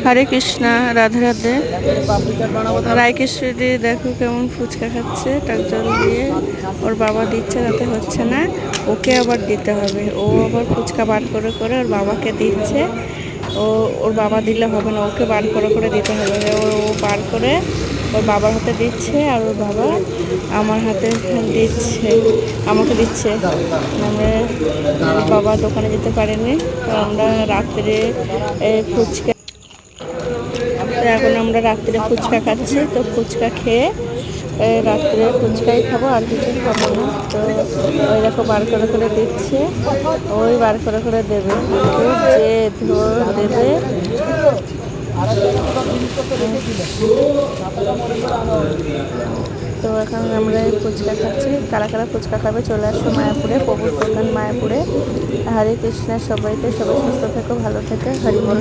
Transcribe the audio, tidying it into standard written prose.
হরে কৃষ্ণা, রাধে রাধে। রায়কেশ্বরী দেখো কেমন ফুচকা খাচ্ছে টক জল দিয়ে। ওর বাবা দিচ্ছে, তাতে হচ্ছে না, ওকে আবার দিতে হবে। ও আবার ফুচকা বার করে করে ওর বাবাকে দিচ্ছে। ওর বাবা দিলে হবে না, ওকে বার করে করে দিতে হবে। ও বার করে ওর বাবার হাতে দিচ্ছে, আর ওর বাবা আমার হাতে দিচ্ছে, আমাকে দিচ্ছে। আমরা বাবা দোকানে যেতে পারিনি, তো আমরা রাত্রে ফুচকা, তো এখন আমরা রাত্রে ফুচকা খাচ্ছি। তো ফুচকা খেয়ে রাত্রে ফুচকাই খাবো, আর কিছু খাবো না। তো ওই দেখো বার করে করে দিচ্ছে, ওই বার করে করে দেবে, যে ধর দেবে। তো এখন আমরা ফুচকা খাচ্ছি। কারা কারা ফুচকা খাবে চলে আসো মায়াপুরে, প্রভুর দোকান মায়াপুরে। হরে কৃষ্ণা সবাইকে, সবাই সুস্থ থেকো, ভালো থেকে, হরি বল।